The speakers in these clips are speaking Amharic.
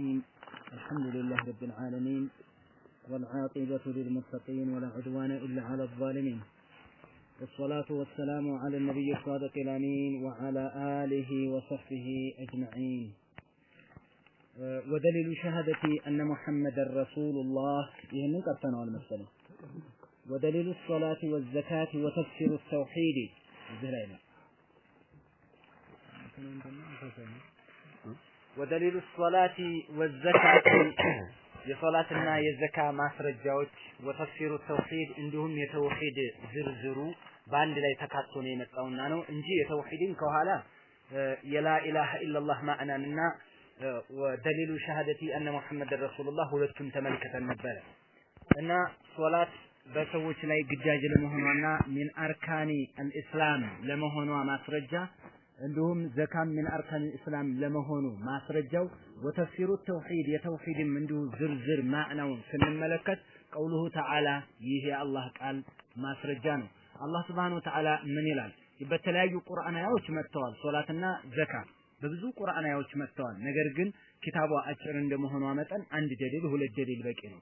الحمد لله رب العالمين والعاقبة للمتقين ولا عدوان إلا على الظالمين والصلاة والسلام على النبي الصادق الأمين وعلى آله وصحبه أجمعين. ودليل شهادة أن محمد رسول الله يهنك أرسانه المسألة. ودليل الصلاة والزكاة وتفسير التوحيد ودليل الصلاة والزكاة የሶላትና የዘካ ማስረጃዎች ወተፍሲሩ ተውሂድ እንዲሁም የተውሂድ ዝርዝሩ በአንድ ላይ ተካቶ ነው የመጣውና ነው እንጂ የተውሂድን ከኋላ የላ ኢላሃ ኢላላህ ማዕናንና ወደሊሉ ሸሃደቲ አነ ሙሐመድ ረሱላህ ሁለቱም ተመልክተን ነበር እና ሶላት በሰዎች ላይ ግዳጅ ለመሆኗና ሚን አርካኒ አልኢስላም ለመሆኗ ማስረጃ እንዲሁም ዘካም ምን አርካን እስላም ለመሆኑ ማስረጃው ወተፍሲሩ ተውሂድ የተውሂድም እንዲሁ ዝርዝር ማዕናውን ስንመለከት ቀውሉሁ ተዓላ ይሄ የአላህ ቃል ማስረጃ ነው። አላህ Subhanahu Wa Ta'ala ምን ይላል? በተለያዩ ቁርአናዎች መጥተዋል። ሶላትና ዘካ በብዙ ቁርአናዎች መጥተዋል። ነገር ግን ኪታቡ አጭር እንደመሆኑ መጠን አንድ ደሊል ሁለት ደሊል በቂ ነው።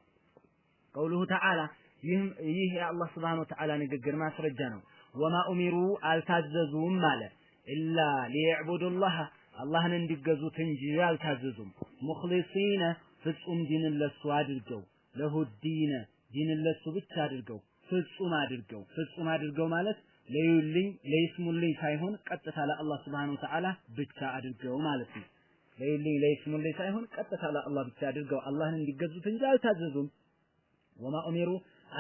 ቀውሉሁ ተዓላ ይህ የአላህ Subhanahu Wa Ta'ala ንግግር ማስረጃ ነው። ወማ ኡሚሩ አልታዘዙም ማለት ኢላ ሊዕቡዱላህ አላህን እንዲገዙት እንጂ አልታዘዙም። ሙኽሊሲነ ፍጹም ዲንን ለሱ አድርገው ለሁዲነ ዲንን ለሱ ብቻ አድርገው ፍጹም አድርገው ማለት ለዩልኝ ለይስሙልኝ ሳይሆን ቀጥታ ለአላህ Subhanahu Wa Ta'ala ብቻ አድርገው ማለት ነው። ለዩልኝ ለይስሙልኝ ሳይሆን ቀጥታ ለአላህ ብቻ አድርገው አላህን እንዲገዙት እንጂ አልታዘዙም። ወማ ኡሚሩ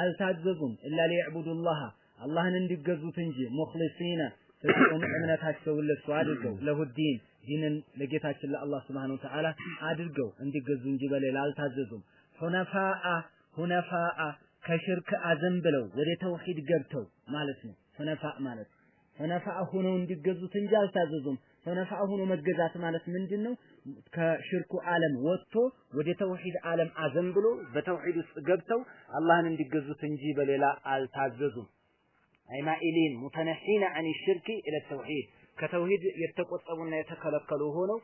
አልታዘዙም ኢላ ሊዕቡዱላህ አላህን እንዲገዙት እንጂ ሙኽሊሲነ ፍጹም እምነታቸውን ለሱ አድርገው ለሁዲን ዲንን ለጌታችን ለአላህ Subhanahu Wa Ta'ala አድርገው እንዲገዙ እንጂ በሌላ አልታዘዙም። ሁነፋአ ከሽርክ አዘንብለው ወደ ተውሂድ ገብተው ማለት ነው። ሁነፋ ሆነው እንዲገዙት እንጂ አልታዘዙም። ሁነፋ ሆኖ መገዛት ማለት ምንድነው? ከሽርኩ ዓለም ወጥቶ ወደ ተውሂድ ዓለም አዘንብሎ በተውሂድ ውስጥ ገብተው አላህን እንዲገዙት እንጂ በሌላ አልታዘዙም። አይማኢሊን ሙተነሂና አን ሽርክ ኢለ ተውሂድ ከተውሂድ የተቆጠቡና የተከለከሉ ሆነው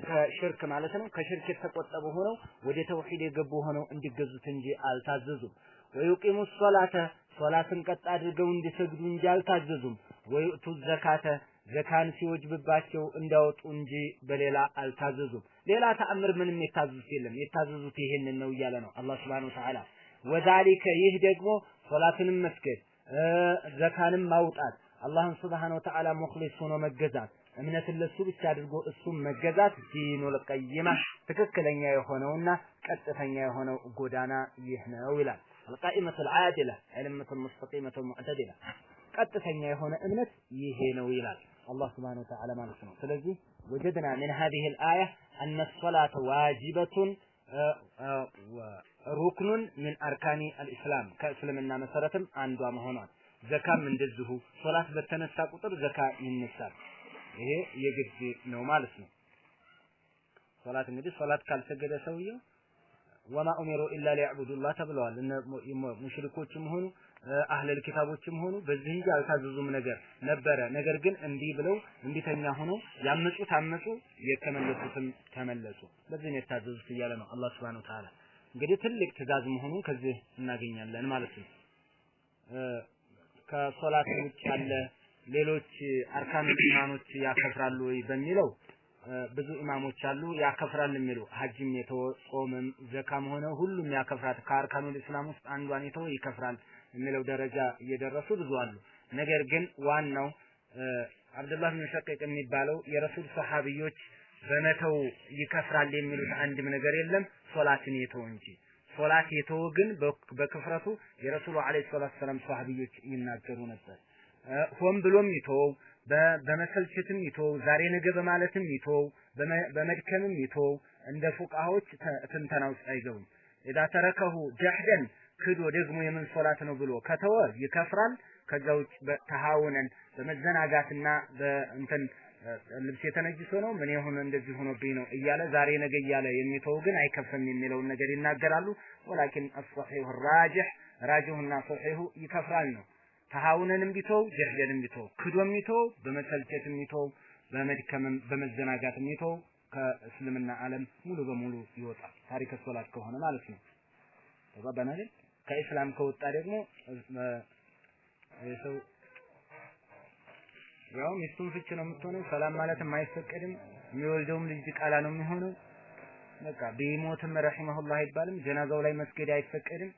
ከሽርክ ማለት ነው። ከሽርክ የተቆጠቡ ሆነው ወደ ተውሂድ የገቡ ሆነው እንዲገዙት እንጂ አልታዘዙም። ወይቂሙ ሶላትን ቀጥ አድርገው እንዲሰግዱ እንጂ አልታዘዙም። ወይቱ ዘካን ሲወጅብባቸው እንዲያወጡ እንጂ በሌላ አልታዘዙም። ሌላ ተአምር ምንም የታዘዙት የለም። የታዘዙት ይሄንን ነው እያለ ነው አላህ Subhanahu Wa Ta'ala። ወዛሊከ ይህ ደግሞ ሶላትንም መስገድ ዘካንም ማውጣት አላህን Subhanahu Wa Ta'ala ሙኽሊስ ሆኖ መገዛት እምነትን ለሱ ብቻ አድርጎ እሱም መገዛት ዲኑል ቀይማ ትክክለኛ የሆነውና ቀጥተኛ የሆነው ጎዳና ይህ ነው ይላል። አልቃኢመቱል ዓዲላ አይለመቱል ሙስተቂመቱል ሙዕተዲላ ቀጥተኛ የሆነ እምነት ይሄ ነው ይላል አላህ Subhanahu Wa Ta'ala ማለት ነው። ስለዚህ ወጀድና من هذه الآية أن الصلاة واجبة ሩክኑን ሚን አርካኒ አልኢስላም ከእስልምና መሰረትም አንዷ መሆኗን ዘካም እንደዚሁ ሶላት በተነሳ ቁጥር ዘካ ይነሳል። ይሄ የግድ ነው ማለት ነው። ሶላት እንግዲህ ሶላት ካልሰገደ ሰውየው ወማ ኡሚሩ ኢላ ሊዕቡዱላህ ተብለዋል። ሙሽሪኮችም ሆኑ አህለል ኪታቦችም ሆኑ በዚህ እንጂ አልታዘዙም ነገር ግን እንዲህ ብለው እንዲተኛ ሆኖ አመጹ የተመለሱትም ተመለሱ። በዚህ ነው የታዘዙት እያለ ነው አላህ Subhanahu Wa Ta'ala። እንግዲህ ትልቅ ትእዛዝ መሆኑን ከዚህ እናገኛለን ማለት ነው። ከሶላት ውጭ ያለ ሌሎች አርካን ኢማኖች ያከፍራሉ ወይ በሚለው ብዙ ኢማሞች አሉ ያከፍራል የሚሉ ሐጅም የተወ ጾምም ዘካም ሆነ ሁሉም ያከፍራል ከአርካኑል እስላም ውስጥ አንዷን የተወ ይከፍራል የሚለው ደረጃ እየደረሱ ብዙ አሉ። ነገር ግን ዋናው አብዱላህ ብን ሸቂቅ የሚባለው የረሱል ሰሃቢዎች በመተው ይከፍራል የሚሉት አንድም ነገር የለም ሶላትን የተው እንጂ ሶላት የተው ግን በክፍረቱ የረሱሉ አለይሂ ሰላቱ ሰላም ሰሃቢዎች ይናገሩ ነበር። ሆን ብሎም ይተው በመሰልቸትም ይተው ዛሬ ነገ በማለትም ይተው በመድከምም ይተው እንደ ፉቃዎች ትንተናው አይገቡም። ኢዳ ተረከሁ ጀህደን ክዶ ደግሞ የምን ሶላት ነው ብሎ ከተወ ይከፍራል። ከዛው ተሃውነን በመዘናጋትና በእንትን ልብስ የተነጅሶ ነው ምን ይሁን እንደዚህ ሆኖብኝ ነው እያለ ዛሬ ነገ እያለ የሚተው ግን አይከፍም የሚለውን ነገር ይናገራሉ። ወላኪን الصحيح الراجح ራጅሁና ሶሒሁ ይከፍራል ነው። ተሃውነንም ቢተው ጀህደንም ቢተው ክዶም ቢተው በመሰልቸትም ቢተው በመድከምም በመዘናጋትም ቢተው ከእስልምና ዓለም ሙሉ በሙሉ ይወጣል ታሪክ ሶላት ከሆነ ማለት ነው። ተባባናል። ከእስላም ከወጣ ደግሞ የሰው ያው ሚስቱን ፍች ነው የምትሆነው። ሰላም ማለትም አይፈቀድም። የሚወልደውም ልጅ ቃላ ነው የሚሆነው። በቃ ቢሞትም ረሂመሁላህ አይባልም። ጀናዛው ላይ መስገድ አይፈቀድም።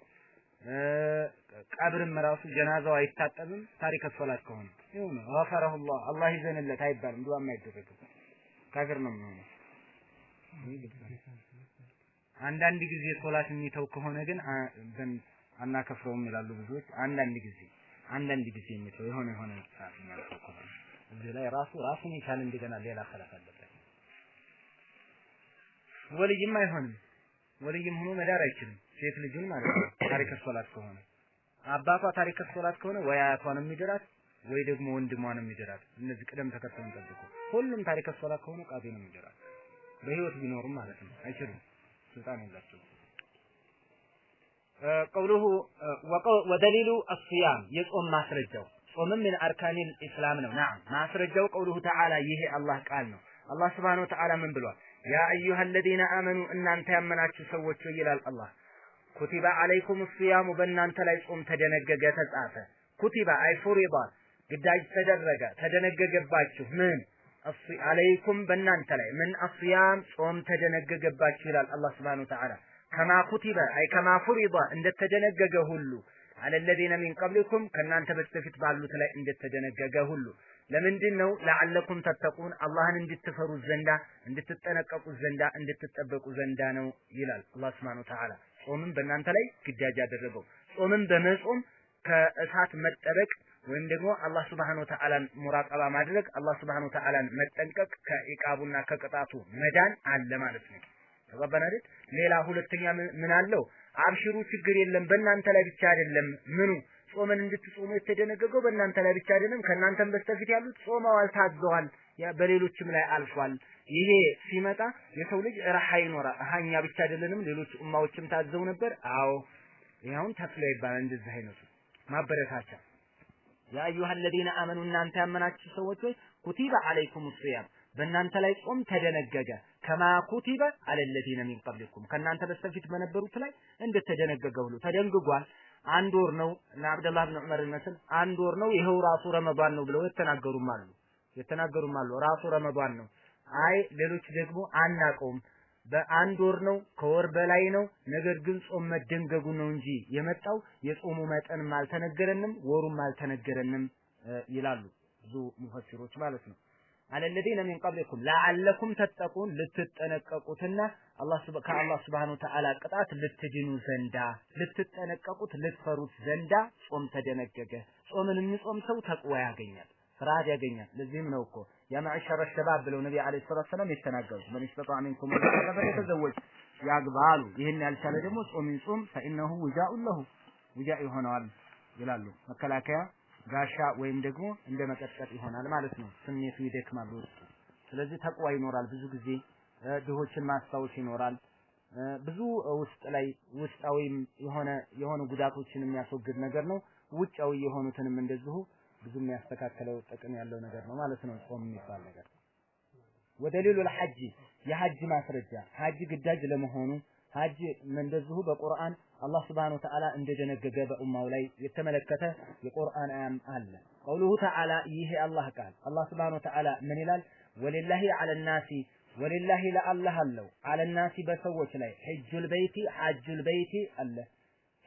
ቀብርም ራሱ ጀናዛው አይታጠብም። ታሪክ ሶላት ከሆነ ይሁን ወፈረሁላህ አላህ ይዘንለት አይባልም። ዱዓ የማይደረግም ካፊር ነው የሚሆነው። አንዳንድ ጊዜ ሶላት የሚተው ከሆነ ግን አናከፍረውም ይላሉ ብዙዎች። አንዳንድ ጊዜ የሚተው የሆነ ሰዓት ማለት ነው። እዚህ ላይ ራሱን ይቻል እንደገና ሌላ ኸላፍ አለበት። ወልይም አይሆንም። ወልይም ሆኖ መዳር አይችልም። ሴት ልጅን ማለት ነው። ታሪክ ሶላት ከሆነ አባቷ ታሪክ ሶላት ከሆነ ወይ አያቷን የሚደራት ወይ ደግሞ ወንድሟን የሚደራት። እነዚህ ቅደም ተከተሉን ጠብቆ ሁሉም ታሪክ ሶላት ከሆነ ቃዲ ነው የሚደራት። በህይወት ቢኖርም ማለት ነው። አይችሉም። ስልጣን የላቸውም። قوله ودليل الصيام يصوم ማስረጃው ጾምም من اركان الاسلام ነው። نعم ማስረጃው قوله تعالى ይሄ አላህ ቃል ነው። አላህ Subhanahu Wa Ta'ala ምን ብሏል? ያ ايها الذين امنوا እናንተ ያመናችሁ ሰዎች ይላል አላህ ኩቲባ አለይኩም الصيام በእናንተ ላይ ጾም ተደነገገ ተጻፈ። ኩቲባ አይ ፉሪዳ ግዳጅ ተደነገገባችሁ ምን አለይኩም በእናንተ ላይ ምን الصيام ጾም ተደነገገባችሁ ይላል አላህ Subhanahu Wa Ta'ala ከማ ኩቲበ አይ ከማ ፉሪዳ እንደተደነገገ ሁሉ على الذين من قبلكم ከናንተ በስተፊት ባሉት ላይ እንደተደነገገ ሁሉ ለምንድነው ለዓለኩም ተተቁን አላህን እንድትፈሩ ዘንዳ እንድትጠነቀቁ ዘንዳ እንድትጠበቁ ዘንዳ ነው ይላል አላህ Subhanahu Wa Ta'ala ጾምን በእናንተ ላይ ግዳጅ ያደረገው ጾምን በመጾም ከእሳት መጠበቅ ወይም ደግሞ አላህ Subhanahu Wa Ta'ala ሙራቀባ ማድረግ አላህ Subhanahu Wa Ta'ala መጠንቀቅ ከኢቃቡና ከቅጣቱ መዳን አለ ማለት ነው። ተባባናል። ሌላ ሁለተኛ ምን አለው? አብሽሩ ችግር የለም በእናንተ ላይ ብቻ አይደለም። ምኑ ጾምን እንድትጾሙ የተደነገገው በእናንተ ላይ ብቻ አይደለም። ከእናንተም በስተፊት ያሉት ጾመዋል ታዘዋል፣ በሌሎችም ላይ አልፏል። ይሄ ሲመጣ የሰው ልጅ ረሃ ይኖራል። አሃኛ ብቻ አይደለንም ሌሎች ኡማዎችም ታዘው ነበር። አዎ ይሄውን ተፍለ ይባላል። እንደዚህ አይነቱ ማበረታቻ ያ አዩሃ الذين آمنوا እናንተ ያመናችሁ ሰዎች ኩቲበ አለይኩም الصيام በእናንተ ላይ ጾም ተደነገገ ከማ ኩቲበ አለ الذين من قبلكم ከእናንተ በስተፊት በነበሩት ላይ እንደተደነገገ ሁሉ ተደንግጓል። አንድ ወር ነው እና አብደላህ ኢብኑ ዑመር መስል አንድ ወር ነው ይሄው ራሱ ረመዳን ነው ብለው የተናገሩም አሉ ራሱ ረመዳን ነው። አይ ሌሎች ደግሞ አናቀውም በአንድ ወር ነው ከወር በላይ ነው ነገር ግን ጾም መደንገጉ ነው እንጂ የመጣው የጾሙ መጠንም አልተነገረንም ወሩም አልተነገረንም ይላሉ ብዙ ሙፈሲሮች ማለት ነው። على الذين من قبلكم لعلكم تتقون ልትጠነቀቁትና ከአላህ Subhanahu Wa Ta'ala ቅጣት ልትድኑ ዘንዳ ልትጠነቀቁት ልትፈሩት ዘንዳ ጾም ተደነገገ። ጾምን የሚጾም ሰው ተቅዋ ያገኛል፣ ፍርሃት ያገኛል። ለዚህም ነው እኮ ያ ማዕሸረ ሸባብ ብለው ነብዩ አለይሂ ሰላም የተናገሩት ምን ይስተጣ منكم ፈተዘወጅ ያግባሉ። ይሄን ያልቻለ ደግሞ ጾም ይጾም فإنه وجاء له وجاء ይሆናል ይላሉ። መከላከያ ጋሻ ወይም ደግሞ እንደ መቀጥቀጥ ይሆናል ማለት ነው። ስሜቱ ይደክማል ውስጡ። ስለዚህ ተቅዋ ይኖራል። ብዙ ጊዜ ድሆችን ማስታወስ ይኖራል። ብዙ ውስጥ ላይ ውስጣዊም የሆነ ጉዳቶችን የሚያስወግድ ነገር ነው። ውጫዊ የሆኑትንም እንደዚሁ ብዙ የሚያስተካክለው ጥቅም ያለው ነገር ነው ማለት ነው ጾም የሚባል ነገር። ወደሊሉ الحج የሐጅ ማስረጃ ሐጅ ግዳጅ ለመሆኑ ሐጅ እንደዚሁ በቁርአን አላህ Subhanahu Wa Ta'ala እንደደነገገ በኡማው ላይ የተመለከተ የቁርአን አያም አለ። قوله تعالى ይሄ አላህ ቃል አላህ Subhanahu Wa Ta'ala ምን ይላል? ወሊላሂ على الناس ወሊላሂ ለአላህ አለው على الناس በሰዎች ላይ ሐጁል በይቲ ሐጁል በይቲ አለ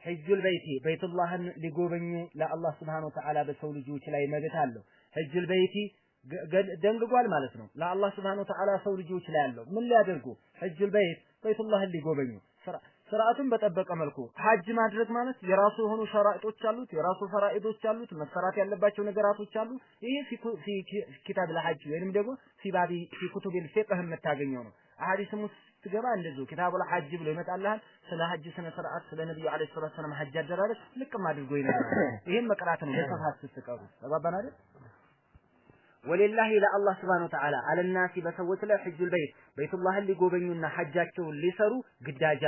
ሐጁል በይቲ በይቱላህን ሊጎበኙ ለአላህ Subhanahu Wa Ta'ala በሰው ልጆች ላይ መብት አለው። ሐጁል በይቲ ደንግጓል ማለት ነው። ለአላህ Subhanahu Wa Ta'ala ሰው ልጆች ላይ ያለው ምን ሊያደርጉ ሐጁል በይት በይቱላህን ሊጎበኙ ስርዓቱን በጠበቀ መልኩ ሐጅ ማድረግ ማለት የራሱ የሆኑ ሸራኢጦች አሉት፣ የራሱ ፈራኢዶች አሉት፣ መሰራት ያለባቸው ነገራቶች አሉ። ይሄ ኪታብ ለሐጅ ወይንም ደግሞ ፊ ኩቱቢል ፊቅህ የምታገኘው ነው። አሐዲስም ውስጥ ትገባ እንደዚሁ ኪታቡል ሐጅ ብሎ ይመጣልሃል። ስለ ሐጅ ስነ ስርዓት ስለ ነብዩ አለይሂ ሰላም ሐጅ አደራረግ ልቅም አድርጎ ይነግራል። ይሄን መቅራት ነው ለተፋስ ስትቀሩ ተባባን አይደል? ወሊላሂ ለአላህ Subhanahu Wa Ta'ala على الناس በሰዎች ላይ ሐጁል በይት በይቱላህን ሊጎበኙና ሐጃቸውን ሊሰሩ ግዳጅ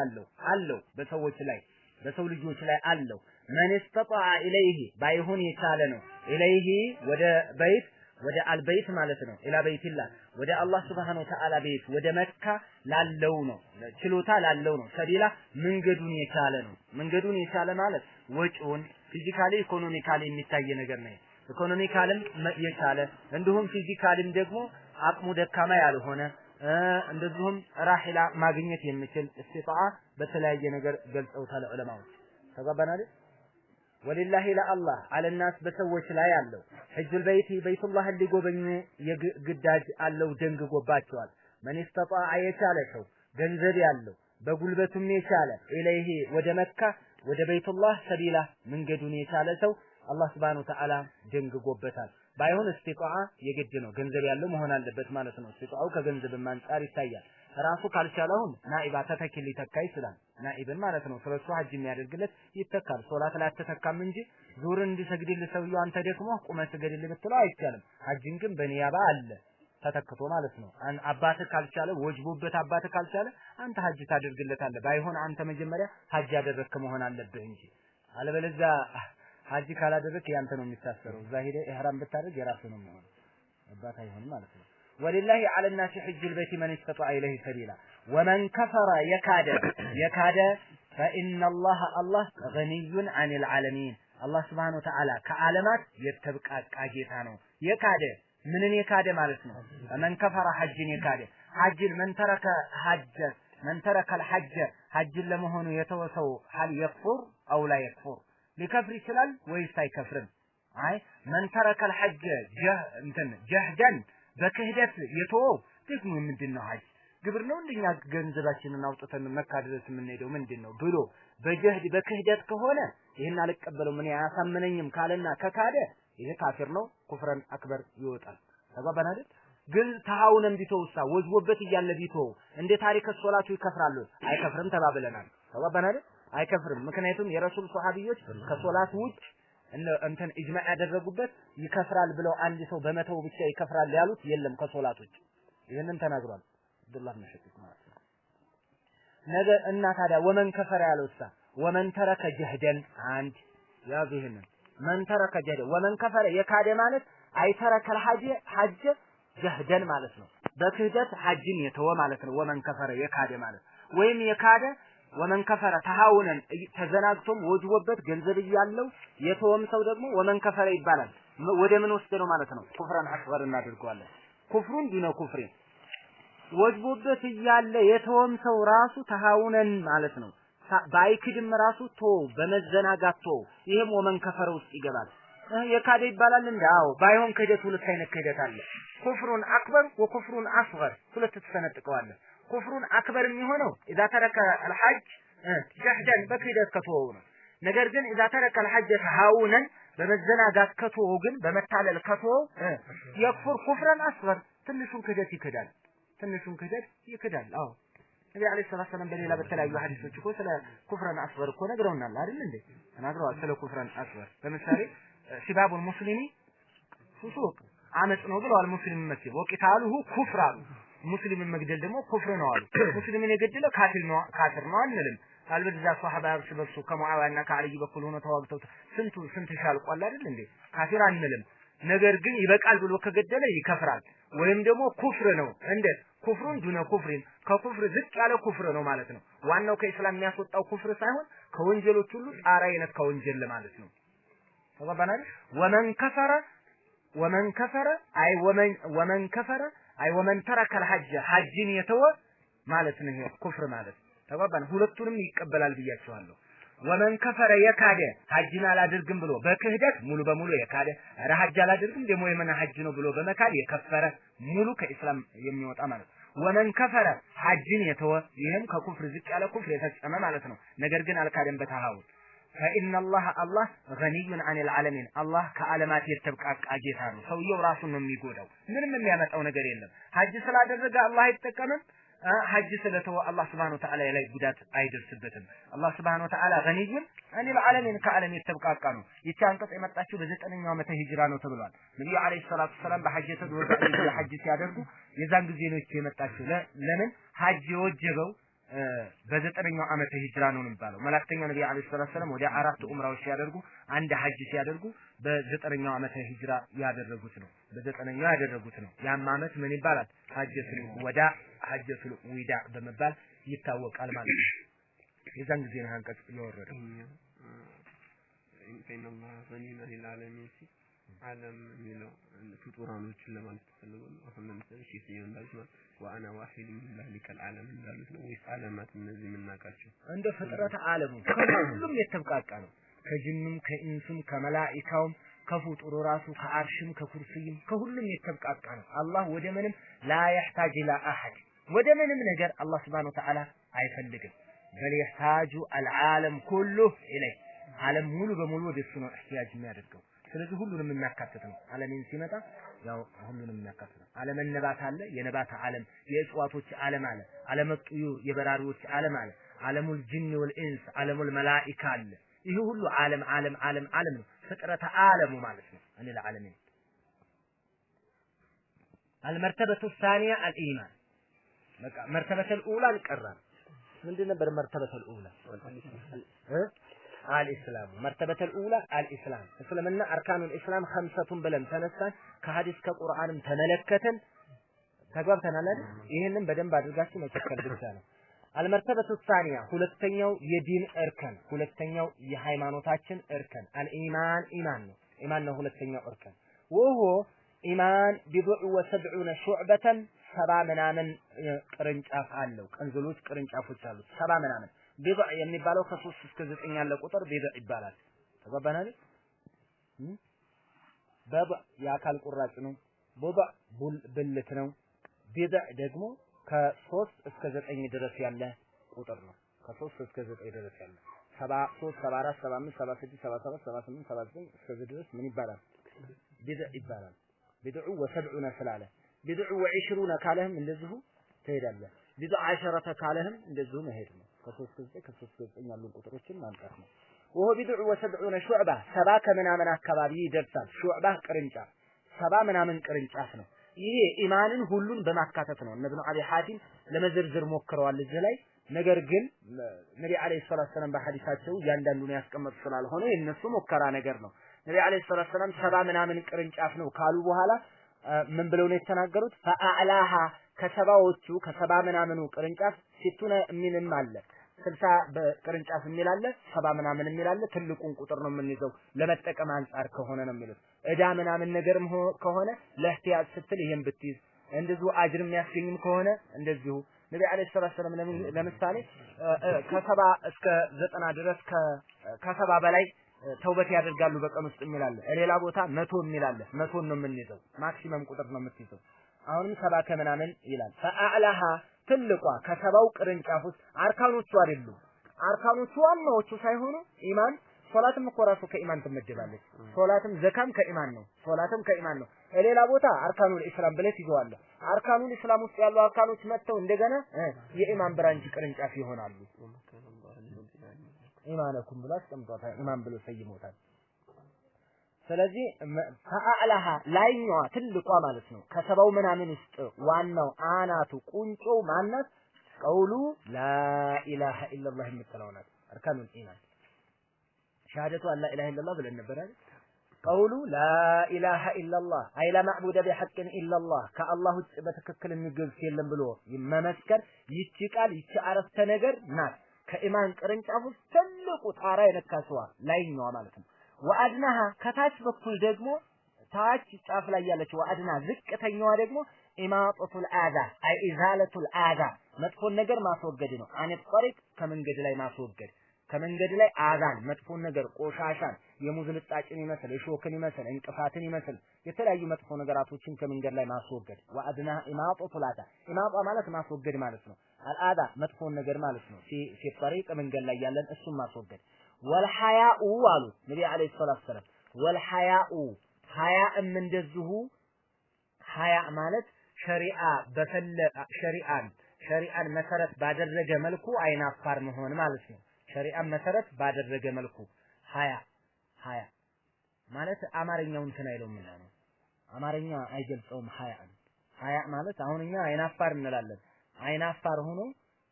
አለው በሰዎች ላይ በሰው ልጆች ላይ አለው። ማን استطاع ኢለይሂ ባይሆን የቻለ ነው ኢለይሂ ወደ በይት ወደ አልበይት ማለት ነው ኢላ በይቲላህ ወደ አላህ Subhanahu Wa Ta'ala ቤት ወደ መካ ላለው ነው ችሎታ ላለው ነው ሰቢላ መንገዱን የቻለ ነው መንገዱን የቻለ ማለት ወጪውን ፊዚካሊ ኢኮኖሚካሊ የሚታይ ነገር ነው ኢኮኖሚካልም የቻለ እንዲሁም ፊዚካልም ደግሞ አቅሙ ደካማ ያልሆነ እንደዚሁም ራሂላ ማግኘት የሚችል እስቲጣአ በተለያየ ነገር ገልጸውታል ዑለማዎች ተጋባናል ወሊላሂ ለአላህ አለናስ በሰዎች ላይ ያለው ሐጅል በይቲ በይቱላህ ሊጎበኙ የግዳጅ አለው ደንግጎባቸዋል ማን استطاع የቻለ ሰው ገንዘብ ያለው በጉልበቱም የቻለ ኢለይሂ ወደ መካ ወደ በይቱላህ ሰቢላ መንገዱን የቻለ ሰው አላህ Subhanahu Wa Ta'ala ደንግጎበታል ባይሆን እስቲጣአ የግድ ነው ገንዘብ ያለው መሆን አለበት ማለት ነው እስቲጣአው ከገንዘብም አንፃር ይታያል ራሱ ካልቻለውም ናኢባ ተተኪል ሊተካ ይችላል ናኢብን ማለት ነው ስለሱ ሐጅ የሚያደርግለት ይተካል ሶላት ላይ አተተካም እንጂ ዙር እንዲሰግድል ሰውየው አንተ ደግሞ ቁመህ ስገድል ብትለው አይቻልም ሐጅን ግን በኒያባ አለ ተተክቶ ማለት ነው አባተ ካልቻለ ወጅቦበት አባተ ካልቻለ አንተ ሐጅ ታደርግለታለህ ባይሆን አንተ መጀመሪያ ሐጅ ያደረክ መሆን አለብህ እንጂ አለበለዚያ ሐጅ ካላደረክ ያንተ ነው የሚታሰረው እዛ ሄደ ኢህራም ብታደርግ የራሱ ነው የሚሆነው አባታ ይሆን ማለት ነው ولله على الناس حج البيت من استطاع إليه سبيلا ومن كفر يكاد فإن الله غني عن العالمين الله سبحانه وتعالى كعالمات يتبقى قاجيتا يكاد منن يكاد ማለት ነው من كفر حج يكاد حج من ترك الحج حج ለመሆኑ የተወሰው هل يكفر أو لا يكفر ሊከፍር ይችላል ወይስ አይከፍርም አይ من ترك الحج جهدا በክህደት የተወው ደግሞ ምንድነው ሐጅ ግብር ነው እንደኛ ገንዘባችንን አውጥተን መካ ድረስ የምንሄደው ምንድነው ብሎ በጀህድ በክህደት ከሆነ ይሄን አልቀበለው ምን ያሳመነኝም ካለና ከካደ ይሄ ካፊር ነው ኩፍረን አክበር ይወጣል ተባባን አይደል ግን ተሃውነን ቢተውሳ ወጅቦበት እያለ ቢተው እንደ ታሪክ ሶላቱ ይከፍራሉ አይከፍርም ተባብለናል ተባባን አይደል አይከፍርም ምክንያቱም የረሱል ሱሐቢዎች ከሶላት ውጭ እንትን ኢጅማዕ ያደረጉበት ይከፍራል ብለው አንድ ሰው በመተው ብቻ ይከፍራል ያሉት የለም ከሶላቶች ይሄንን ተናግሯል አብዱላህ ኢብኑ ሸቂቅ ማለት ነው ነገ እና ታዲያ ወመን ከፈረ ያለውሳ ወመን ተረከ ጀህደን አንድ ያዙ ይሄንን መን ተረከ ጀህደን ወመን ከፈረ የካደ ማለት አይተረከል ሐጅ ጀህደን ማለት ነው በክህደት ሐጅን የተወ ማለት ነው ወመን ከፈረ የካደ ማለት ወይም የካደ ወመን ከፈረ ተሃውነን ተዘናግቶም ወጅቦበት ገንዘብ ያለው የተወም ሰው ደግሞ ወመን ከፈረ ይባላል ወደ ምን ወስደው ማለት ነው ኩፍራን አክበር እናደርገዋለን ኩፍሩን ዲነ ኩፍሪ ወጅቦበት ያለ የተወም ሰው ራሱ ተሃውነን ማለት ነው ባይክድም ራሱ በመዘናጋት ይሄም ወመን ከፈረ ውስጥ ይገባል የካደ ይባላል እንዳው ባይሆን ክህደት ሁለት አይነት ክህደት አለ ኩፍሩን አክበር ወኩፍሩን አስገር ሁለት ተሰነጥቀዋል ኩፍሩን አክበር የሚሆነው اذا ترك الحج جهدا በክህደት ከተወው ነው ነገር ግን اذا ترك الحج ተሃውነን በመዘናጋት ከተወው ግን በመታለል ከተወው የክፍር ኩፍራን አስገር ትንሹን ክህደት ይክዳል አዎ ነብዩ አለይሂ ሰላም በሌላ በተለያዩ ሐዲሶች እኮ ስለ ኩፍራን አስገር እኮ ነግረውናል አይደል እንዴ ተናግረዋል ስለ ኩፍራን አስገር ለምሳሌ ሲባቡል ሙስሊሚ ፉሱቅ አመጽ ነው ብለዋል ሙስሊም መስጊድ ወቂታሉሁ ኩፍራ ሙስሊምን መግደል ደግሞ ኩፍር ነው አሉ ሙስሊምን የገደለ ካፊር ነው አንልም አልበዛ ሷሃባ እርስ ከሙአዋና ከአልይ በኩል ሆኖ ተዋግተው ስንት ሻልቋል አይደል እንዴ ካፊር አንልም ነገር ግን ይበቃል ብሎ ከገደለ ይከፍራል ወይም ደግሞ ኩፍር ነው እንደ ኩፍሩን ዱነ ኩፍሪን ከኩፍር ዝቅ ያለ ኩፍር ነው ማለት ነው ዋናው ከእስላም የሚያስወጣው ኩፍር ሳይሆን ከወንጀሎች ሁሉ ጣራ የነካ ወንጀል ማለት ነው ተባባናል ወመን ከፈረ አይ ወመን ተረከ الحج ሐጅን የተወ ማለት ነው ይሄ ኩፍር ማለት ተባባን ሁለቱንም ይቀበላል ብያቸዋለሁ ወመን ከፈረ የካደ ሐጅን አላደርግም ብሎ በክህደት ሙሉ በሙሉ የካደ ሐጅ አላደርግም ደግሞ የመን ሐጅ ነው ብሎ በመካድ የከፈረ ሙሉ ከእስላም የሚወጣ ማለት ወመን ከፈረ ሐጅን የተወ ይሄም ከኩፍር ዝቅ ያለ ኩፍር የተፈጸመ ማለት ነው ነገር ግን አልካደም በተሃው فإن الله غني عن العالمين الله ከዓለማት የተብቃቃ ጌታ ነው ሰውየው ራሱን ነው የሚጎዳው ምንም የሚያመጣው ነገር የለም ሐጅ ስላደረገ አላህ አይጠቀምም ሐጅ ስለተወ አላህ Subhanahu Wa Ta'ala ላይ ጉዳት አይደርስበትም አላህ Subhanahu Wa Ta'ala غني عن العالمين ከዓለም የተብቃቃ ነው ይቺ አንቀጽ የመጣችው በ9ኛው ዓመተ ሂጅራ ነው ተብሏል ነብዩ አለይሂ ሰላቱ ሰላም በሐጅ ተወዳጅ ሐጅ ሲያደርጉ የዛን ጊዜ ነው የመጣችው ለምን ሐጅ የወጀበው በዘጠነኛው ዓመተ ሂጅራ ነው የሚባለው። መላእክተኛው ነብዩ አለይሂ ሰላም ወደ አራት ኡምራዎች ሲያደርጉ አንድ ሐጅ ሲያደርጉ በዘጠነኛው ዓመተ ሂጅራ ያደረጉት ነው። በዘጠነኛው ያደረጉት ነው። ያም ዓመት ምን ይባላል? ሐጀቱል ወዳ ሐጀቱል ዊዳ በመባል ይታወቃል ማለት ነው። የዛን ጊዜ ነው አንቀጽ የወረደው። ኢንተነማ ዘኒና ለዓለሚን ዓለም የሚለው ፍጡራኖችን ለማለት ተፈልጎ ነው። አሁን ለምሳሌ ሺህ እንዳሉት ነው ወአና ዋሂድ ሚን ዛሊከል ዓለም እንዳሉት ነው ወይስ ዓለማት እነዚህ የምናውቃቸው እንደ ፍጥረት ዓለሙ ሁሉም የተብቃቃ ነው። ከጅኑም ከኢንሱም ከመላኢካውም ከፍጡሩ ራሱ ከአርሽም ከኩርሲይም ከሁሉም የተብቃቃ ነው። አላህ ወደ ምንም ላ يحتاج الى احد ወደ ምንም ነገር አላህ Subhanahu Wa Ta'ala አይፈልግም። በል يحتاج العالم كله اليه ዓለም ሙሉ በሙሉ ወደሱ ነው احتياج የሚያደርገው። ስለዚህ ሁሉንም የሚያካትት ነው። ዓለምን ሲመጣ ያው ሁሉንም የሚያካትት ነው። ዓለም ነባት አለ፣ የነባት ዓለም፣ የእጽዋቶች ዓለም አለ፣ ዓለም ጡዩር የበራሪዎች ዓለም አለ፣ ዓለሙል ጂን ወልኢንስ ዓለሙል መላኢካ አለ። ይሄ ሁሉ ዓለም ዓለም ዓለም ዓለም ነው። ፍጥረተ ዓለሙ ማለት ነው። እኔ ለዓለምን المرتبة الثانية الإيمان በቃ مرتبة الأولى القران ምንድን ነበር مرتبة الأولى الاسلام مرتبه الاولى الاسلام እስልምና اركان الاسلام خمسة ብለን ተነሳን ከሐዲስ ከቁርአንም ተመለከተን ተግባብተናል አይደል? ይሄንን በደንብ አድርጋችሁ መቸከል ብቻ ነው። المرتبه الثانية ሁለተኛው የዲን እርከን ሁለተኛው የሃይማኖታችን እርከን الإيمان ኢማን ነው። ኢማን ነው ሁለተኛው እርከን ወሆ ኢማን ቢضع و70 شعبة ሰባ ምናምን ቅርንጫፍ አለው። ቀንዝሎች ቅርንጫፎች አሉት። ሰባ ምናምን ቢضع የሚባለው ከ3 እስከ 9 ያለ ቁጥር ቢضع ይባላል። ተገባናል? በضع የአካል ቁራጭ ነው። ቢضع ብልት ነው። ቢضع ደግሞ ከ3 እስከ 9 ድረስ ያለ ቁጥር ነው። ከ3 እስከ 9 ድረስ ያለ 73 74 75 76 77 78 79 እስከ ድረስ ምን ይባላል? ቢضع ይባላል። ቢضع و70 ስላለ ቢضع و20 ካለህም እንደዚሁ ትሄዳለህ። ቢضع 10 ካለህም እንደዚሁ መሄድ ነው። ከ3 ያሉ ቁጥሮችን ማምጣት ነው። ወሆ ቢድዑ ወሰብዑነ ሹዕባ ሰባ ከምናምን አካባቢ ይደርሳል። ሹዕባ ቅርንጫፍ ሰባ ምናምን ቅርንጫፍ ነው። ይሄ ኢማንን ሁሉን በማካተት ነው። ኢብኑ አቢ ሐቲም ለመዘርዘር ሞክረዋል እዚህ ላይ። ነገር ግን ነብዩ አለይሂ ሰላቱ ሰላም በሐዲሳቸው ያንዳንዱን ያስቀመጡ ስላልሆነ የነሱ ሙከራ ነገር ነው። ነብዩ አለይሂ ሰላቱ ሰላም ሰባ ምናምን ቅርንጫፍ ነው ካሉ በኋላ ምን ብለው ነው የተናገሩት? ፈአዕላሃ ከሰባዎቹ ከሰባ ምናምኑ ቅርንጫፍ ሲቱነ ሚንም አለ 60 በቅርንጫፍ የሚል አለ 70 ምናምን የሚል አለ። ትልቁን ቁጥር ነው የምንይዘው ለመጠቀም አንፃር ከሆነ ነው የሚሉት። እዳ ምናምን ነገርም ከሆነ ለህቲያት ስትል ይሄን ብትይዝ እንደዚሁ አጅር የሚያስገኝም ከሆነ እንደዚሁ ነብዩ አለይሂ ሰላም ለምሳሌ ከሰባ እስከ 90 ድረስ ከሰባ በላይ ተውበት ያደርጋሉ በቀን ውስጥ የሚል አለ። ሌላ ቦታ 100 የሚል አለ። 100 ነው የምንይዘው ማክሲመም ቁጥር ነው የምትይዘው። አሁንም ሰባ ከምናምን ይላል። ፈአዕላሃ ትልቋ ከሰባው ቅርንጫፍ ውስጥ አርካኖቹ አይደሉም። አርካኖቹ ዋናዎቹ ሳይሆኑ ኢማን ሶላትም እኮ ራሱ ከኢማን ትመደባለች። ሶላትም ዘካም ከኢማን ነው። ሶላትም ከኢማን ነው። ሌላ ቦታ አርካኑል ኢስላም ብለት ይዘዋል። አርካኑል ኢስላም ውስጥ ያሉ አርካኖች መጥተው እንደገና የኢማን ብራንች ቅርንጫፍ ይሆናሉ። ኢማነኩም ብሎ አስቀምጧታል። ኢማን ብሎ ሰይሞታል። ስለዚህ ፈአዕላሃ ላይኛዋ ትልቋ ማለት ነው። ከሰባው ምናምን ውስጥ ዋናው አናቱ ቁንጮው ማናት? ቀውሉ ላኢላሃ ኢላላህ የምትለው ናት። አርካኑል ኢማን ሸሃደቱ አን ላኢላሃ ኢላላህ ብለን ነበር አይደል? ቀውሉ ላኢላሃ ኢላላህ አይ ላ ማዕቡደ ቢሐቅን ኢላላህ ከአላህ ውጭ በትክክል የሚገዝ የለም ብሎ መመስከር። ይቺ ቃል ይቺ አረፍተ ነገር ናት ከኢማን ቅርንጫፍ ውስጥ ትልቁ ጣራ የነካችዋ ላይኛዋ ማለት ነው። ወአድናሃ ከታች በኩል ደግሞ ታች ጫፍ ላይ ያለች ወአድና ዝቅተኛዋ ደግሞ ኢማጠቱል አዛ አይ ኢዛለቱል አዛ መጥፎን ነገር ማስወገድ ነው። አኔ ጠሪቅ ከመንገድ ላይ ማስወገድ ከመንገድ ላይ አዛን መጥፎን ነገር ቆሻሻን የሙዝ ልጣጭን ይመስል የሾክን ይመስል እንቅፋትን ይመስል የተለያዩ መጥፎ ነገራቶችን ከመንገድ ላይ ማስወገድ። ወአድና ኢማጠቱል አዛ ኢማጣ ማለት ማስወገድ ማለት ነው። አልአዛ መጥፎን ነገር ማለት ነው። ሲ ጠሪቅ መንገድ ላይ ያለን እሱን ማስወገድ። ወልሐያኡ አሉ ነብዩ አለይሂ ሰላቱ ሰላም ወልሐያኡ ሐያእም እንደዚሁ ሐያ ማለት ሸሪዓን መሰረት ባደረገ መልኩ አይናፋር መሆን ማለት ነው። ሸሪዓን መሰረት ባደረገ መልኩ ሐያ ማለት አማርኛው እንትን አይለውም ነው። አማርኛ አይገልጸውም ሐያ ማለት አሁን እኛ አይናፋር እንላለን። አይናፋር ሆኖ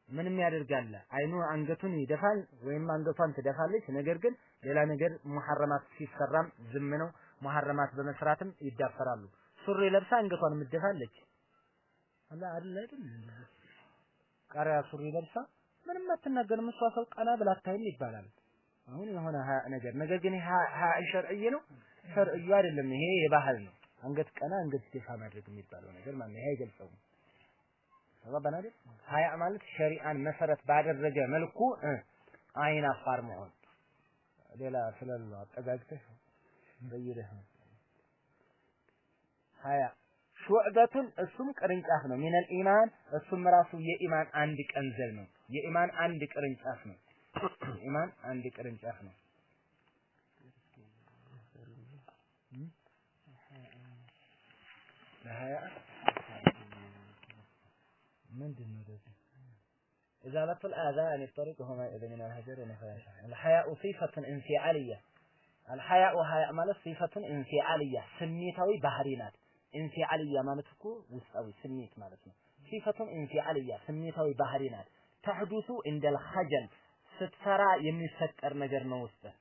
ምንም ያደርጋል አይኑ አንገቱን ይደፋል ወይም አንገቷን ትደፋለች ነገር ግን ሌላ ነገር ሙሐረማት ሲሰራም ዝም ነው ሙሐረማት በመስራትም ይዳፈራሉ ሱሪ ለብሳ አንገቷን ምትደፋለች አላ አይደል ቃሪያ ሱሪ ለብሳ ምንም አትናገርም እሷ ሰው ቀና ብላ ታይም ይባላል አሁን የሆነ ነገር ግን ሀ ሸርዒ ነው ሸርዒ አይደለም ይሄ የባህል ነው አንገት ቀና አንገት ደፋ ማድረግ የሚባለው ነገር ማለት ይሄ አይገልጸውም ተባባናል ሀያ ማለት ሸሪዓን መሰረት ባደረገ መልኩ አይን አፋር መሆን ሌላ ስለለው አጠጋግተህ በየደህ ሀያ ሹዕበቱን እሱም ቅርንጫፍ ነው ሚነል ኢማን እሱም ራሱ የኢማን አንድ ቀንዘል ነው የኢማን አንድ ቅርንጫፍ ነው ኢማን አንድ ቅርንጫፍ ነው ለሀያ ምንድነው ده إزالة الأذى عن الطريق وهما إذا من الهجر ونفايشه الحياء صفة انفعالية الحياء وحياء مالت صفة انفعالية سميتاوي بحرينات انفعالية مالتكو وسطاوي سميت مالتنا صفة انفعالية سميتاوي بحرينات تحدث عند الخجل ستفرا يميسكر نجر نوسته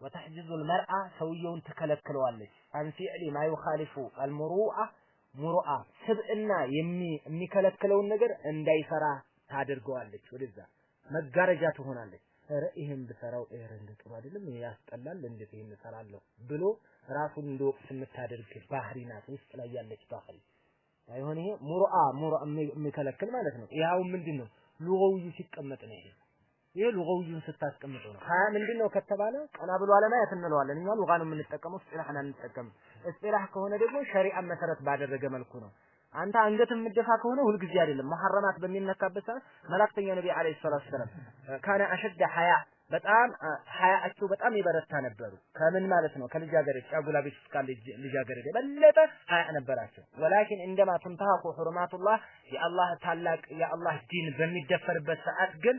وتحجز المرأة سويون تكلكلوالش عن فعل ما يخالف المروءة ሙሩአ ስብዕና የሚከለክለውን ነገር እንዳይሰራ ታደርገዋለች ወደዛ መጋረጃ ትሆናለች ኧረ ይሄን ብሰራው እንደ ጥሩ አይደለም ያስጠላል እንዴት ይሄን እሰራለሁ ብሎ ራሱን እንደወቅስ የምታደርግ ባህሪናት ውስጥ ላይ ያለች ባህሪ አይሆን ይሄ ሙሩአ የሚከለክል ማለት ነው ይሄው ምንድነው ሉጋዊ ሲቀመጥ ነው ይሄ ሉጋዊን ስታስቀምጠው ነው ሀያ ምንድነው ከተባለ ቀና ብሎ አለማየት እንለዋለን እኛ ሉጋ ነው የምንጠቀመው እስጢላህና እንጠቀም እስጢላህ ከሆነ ደግሞ ሸሪዓን መሰረት ባደረገ መልኩ ነው አንተ አንገት የምትደፋ ከሆነ ሁሉ ጊዜ አይደለም መሐረማት በሚነካበት ሰዓት መላእክተኛ ነብይ አለይሂ ሰላቱ ሰላም ካነ አሸደ ሀያ በጣም ሀያቸው በጣም ይበረታ ነበሩ ከምን ማለት ነው ከልጃገረድ ጫጉላ ቤት እስካለ ልጃገረድ በለጠ ሀያ ነበራቸው ወላኪን እንደማ ተንታቁ ሁሩማቱላህ የአላህ ታላቅ የአላህ ዲን በሚደፈርበት ሰዓት ግን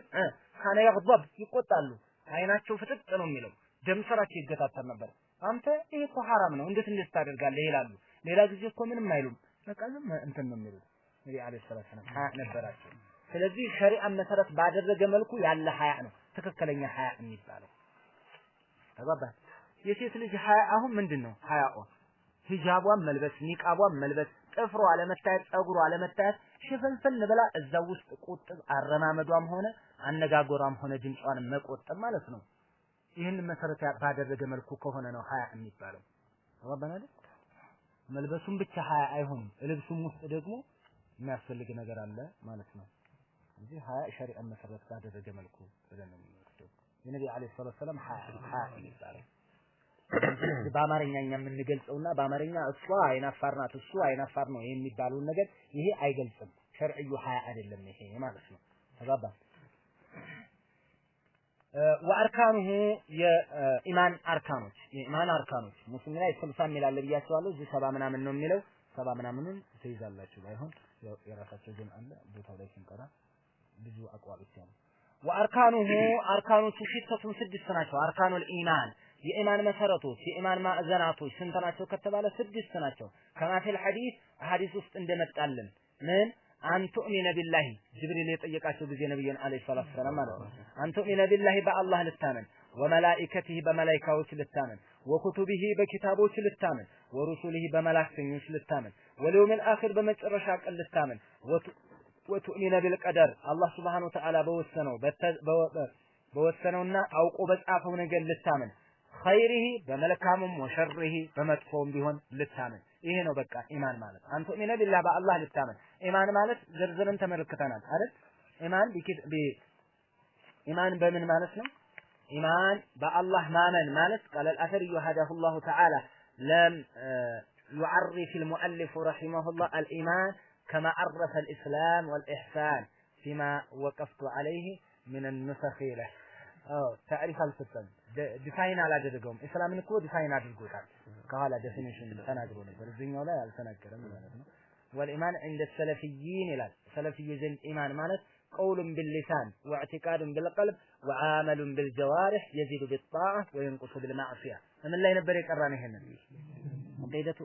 ካነ ይغضب ይቆጣሉ አይናቸው ፍጥጥ ነው የሚለው ደም ስራቸው ይገታተር ነበር አንተ ይሄ እኮ ሐራም ነው እንዴት ታደርጋለህ ይላሉ ሌላ ጊዜ እኮ ምንም አይሉም በቃ ዝም እንትን ነው የሚሉት ነብይ አለይሂ ሰላቱ ሰላም ሀያ ነበራቸው ስለዚህ ሸሪዓን መሰረት ባደረገ መልኩ ያለ ሀያ ነው ትክክለኛ ሀያ የሚባለው ተባባ የሴት ልጅ ሀያ አሁን ምንድነው ሀያው ሂጃቧን መልበስ ኒቃቧን መልበስ ጥፍሯ አለመታየት ጸጉሯ አለመታየት ሽፍንፍን ብላ እዛው ውስጥ ቁጥብ አረማመዷም ሆነ አነጋገሯም ሆነ ድምጿን መቆጠብ ማለት ነው ይህን መሰረት ባደረገ መልኩ ከሆነ ነው ሀያ የሚባለው ተባባናል መልበሱም ብቻ ሀያ አይሆንም ልብሱም ውስጥ ደግሞ የሚያስፈልግ ነገር አለ ማለት ነው እንጂ ሀያ ሸሪዓን መሰረት ባደረገ መልኩ ብለን ነው የምንወስደው የነብዩ አለይሂ ሰላቱ ሰላም ሀያ ይባላል በአማርኛ የምንገልጸውና በአማርኛ እሷ አይናፋር ናት እሱ አይናፋር ነው የሚባለውን ነገር ይሄ አይገልጽም ሸርዒዩ ሀያ አይደለም ይሄ ማለት ነው ተባባ ወአርካኑሁ የኢማን አርካኖች ሙስሊም ላይ 60 ሚላል ብያቸዋለሁ እዚህ 70 ምናምን ነው የሚለው 70 ምናምኑን ትይዛላችሁ ባይሆን የራሳቸው ግን አለ ቦታው ላይ ሲንቀራ ብዙ አቋሎች አሉ ወአርካኖቹ ሽተቱን 6 ናቸው አርካኑል ኢማን የኢማን መሰረቶች የኢማን ማዕዘናቶች ስንት ናቸው ከተባለ 6 ናቸው ከማፊል ሐዲስ ውስጥ እንደመጣልን ምን አንቱሚነ ቢላሂ ጅብሪል የጠየቃቸው ጊዜ ነብዩን አለይሂ ሰላቱ ሰላም ማለት ነው አንቱሚነ ቢላሂ በአላህ ልታመን ወመላኢከቲሂ በመላእክቶች ልታመን ወኩቱቢሂ በኪታቦች ልታመን ወሩሱሊሂ በመላእክተኞች ልታመን ወለውሚል አኺር በመጨረሻ ቀን ልታመን ወቱሚነ ቢልቀደር አላህ Subhanahu Wa Ta'ala በወሰነውና አውቆ በጻፈው ነገር ልታመን ኸይሪሂ በመልካሙም ወሸሪሂ በመጥፎም ቢሆን ልታመን ይሄ ነው በቃ ኢማን ማለት አንተ ሚነ ቢላህ በአላህ ልታመን ኢማን ማለት ዝርዝርን ተመልክተናል አይደል ኢማን በምን ማለት ነው ኢማን በአላህ ማመን ማለት قال الأثري هداه الله تعالى لم يعرف المؤلف رحمه الله الإيمان كما عرف الإسلام والإحسان فيما وقفت عليه من النسخ له تعريف الفتن ዲፋይን አላደረገውም እስላምን እኮ ዲፋይን አድርጎታል ከኋላ ዴፊኒሽን ተናግሮ ነበር እዚህኛው ላይ አልተናገረም ማለት ነው والإيمان عند السلفيين ይላል ሰለፊይ ዘንድ ኢማን ማለት قول باللسان واعتقاد بالقلب وعمل بالجوارح يزيد بالطاعة وينقص بالمعصية ምን ላይ ነበር የቀራን ይሄንን عقيدة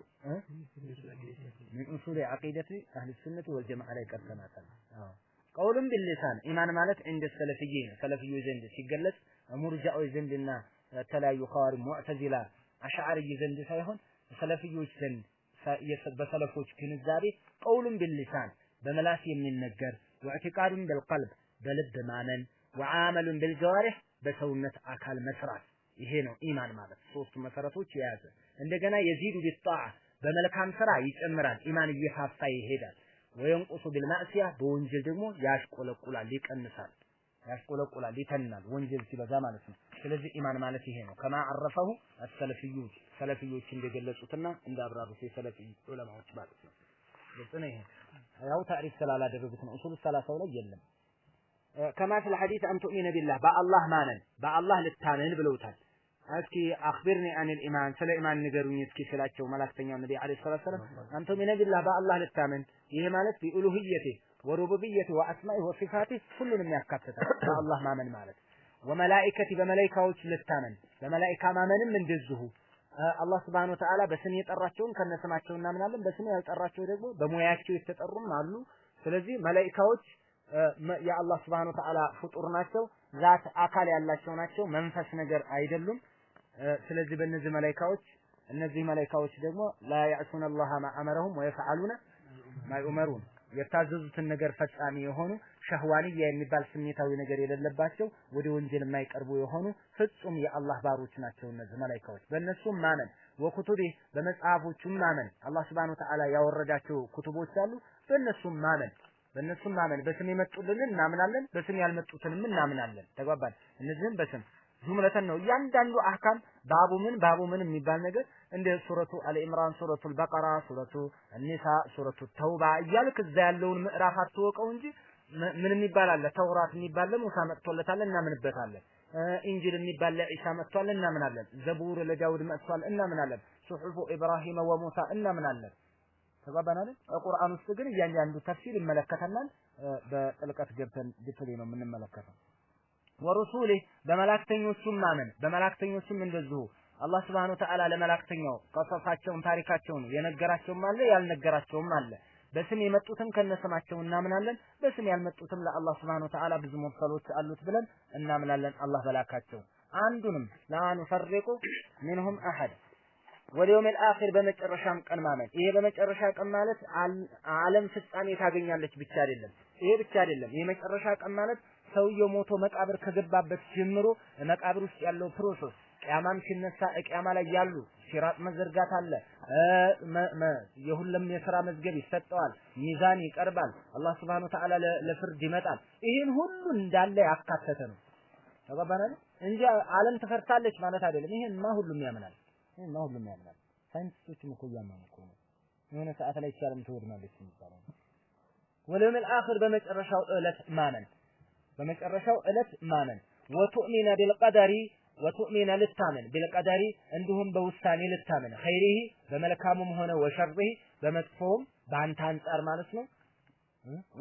من أصول عقيدة أهل السنة والجماعة ላይ ቀርተናታል ቀውሉን ቢልሊሳን ኢማን ማለት እንደ ሰለፊይን ሰለፊዮች ዘንድ ሲገለጽ ሙርጃዎች ዘንድና ተለያዩ ኸዋሪ ሙዕተዚላ አሽዓሪ ዘንድ ሳይሆን ሰለፊዮች ዘንድ በሰለፎች ግንዛቤ ቀውሉን ቢልሊሳን በመላስ የሚነገር ወዕቲቃዱን ቢልቀልብ በልብ ማመን ወዓመሉን ቢልጀዋሪህ በሰውነት አካል መስራት ይሄ ነው ኢማን ማለት ሶስቱ መሰረቶች የያዘ እንደገና የዚዱ ቢጣዓ በመልካም ስራ ይጨምራል ኢማን እየፋፋ ይሄዳል ወይንቁሱ ቢልማዕሲያ በወንጀል ደግሞ ያሽቆለቁላል ይቀንሳል ይተናል ወንጀል ሲበዛ ማለት ነው ስለዚህ ኢማን ማለት ይሄ ነው ከማ አረፈው ሰለፊዮች እንደገለጹትና እንዳብራሩት የሰለፊ ዑለማዎች ማለት ነው ለጥነ ይሄ ያው ታሪፍ ስላላደረጉት ነው ኡሱል ሰላሳው ላይ የለም ከማ في الحديث أن تؤمن بالله በአላህ ማመን በአላህ ልታመን ብለውታል እስኪ አኽቢርኒ አን الإيمان ስለ ኢማን ንገሩኝ እስኪ ስላቸው መላእክተኛው ነብይ አለይሂ ሰላም أن تؤمن بالله በአላህ ልታመን ይሄ ማለት ቢኡሉሂየቲ ወሩቡቢየቲ ወአስማኢ ወሲፋቲ ሁሉንም ያካትታል በአላህ ማመን ማለት ወመላኢከቲ በመላእክቶች ልታመን በመላእክታ ማመንም እንደዚሁ አላህ Subhanahu Wa Ta'ala በስም የጠራቸውን ከነስማቸው እናምናለን በስም ያልጠራቸው ደግሞ በሙያቸው የተጠሩም አሉ ስለዚህ መላእክቶች የአላህ Subhanahu Wa Ta'ala ፍጡር ናቸው ዛት አካል ያላቸው ናቸው መንፈስ ነገር አይደሉም ስለዚህ በእነዚህ መላእክቶች ደግሞ ላ ያዕሱነ አላህ ማ አመረሁም ወይፈዓሉነ ማ ዩመሩን የታዘዙትን ነገር ፈጻሚ የሆኑ ሸህዋንያ የሚባል ስሜታዊ ነገር የሌለባቸው ወደ ወንጀል የማይቀርቡ የሆኑ ፍጹም የአላህ ባሮች ናቸው እነዚህ መላእክቶች በእነሱም ማመን ወኩቱቢ በመጽሐፎቹም ማመን አላህ Subhanahu Wa Ta'ala ያወረዳቸው ኩቱቦች አሉ በእነሱም ማመን በስም የመጡልን እናምናለን በስም ያልመጡትንም እናምናለን ተግባባን እነዚህም በስም ጁምለተን ነው እያንዳንዱ አህካም ባቡ ምን የሚባል ነገር እንደ ሱረቱ አልኢምራን ሱረቱ አልበቀራ ሱረቱ አልኒሳ ሱረቱ ተውባ እያልክ እዛ ያለውን ምዕራፍ አትወቀው እንጂ ምን የሚባል አለ ተውራት የሚባል ለሙሳ መጥቶለታል እናምንበታለን ኢንጂል የሚባል ለኢሳ መጥቷል እናምናለን ዘቡር ለዳውድ መጥቷል እናምናለን ሱሑፉ ኢብራሂም ወሙሳ እናምናለን ተባባናል ቁርአን ውስጥ ግን እያንዳንዱ ተፍሲር ይመለከተናል በጥልቀት ገብተን ዲቴል ነው የምንመለከተው ወረሱሊ በመላእክተኞቹም እንደዚሁ አላህ Subhanahu Wa Ta'ala ለመላእክተኛው ቀሰፋቸውን ታሪካቸውን የነገራቸውም አለ ያልነገራቸውም አለ በስም የመጡትን ከነስማቸው እናምናለን በስም ያልመጡትም ለአላህ Subhanahu Wa Ta'ala ብዙ ሙርሰሎች አሉት ብለን እናምናለን አላህ በላካቸው አንዱንም ላኑ ፈርቁ منهم احد ወዲያውም الآخر በመጨረሻም ቀን ማመን ይሄ በመጨረሻ ቀን ማለት ዓለም ፍጻሜ ታገኛለች ብቻ አይደለም የመጨረሻ ቀን ማለት ሰውየው ሞቶ መቃብር ከገባበት ጀምሮ መቃብር ውስጥ ያለው ፕሮሰስ ቂያማም ሲነሳ ቂያማ ላይ ያሉ ሲራጥ መዘርጋት አለ የሁሉም የሥራ መዝገብ ይሰጠዋል ሚዛን ይቀርባል አላህ Subhanahu Wa Ta'ala ለፍርድ ይመጣል ይሄን ሁሉ እንዳለ ያካተተ ነው ተባባናል እንጂ ዓለም ተፈርታለች ማለት አይደለም ይሄንማ ሁሉም ያምናል ሳይንቲስቶችም እኮ ያምናሉ እኮ ነው የሆነ ሰዓት ላይ ዓለም ትወድማለች የሚባለው ወለም الآخر በመጨረሻው ዕለት ማመን ወቱእሚነ ቢልቀደሪ ወቱእሚነ ልታመን ቢልቀደሪ እንዲሁም በውሳኔ ልታመን ኸይሪሂ በመልካሙም ሆነ ወሸርሂ በመጥፎም በአንተ አንጻር ማለት ነው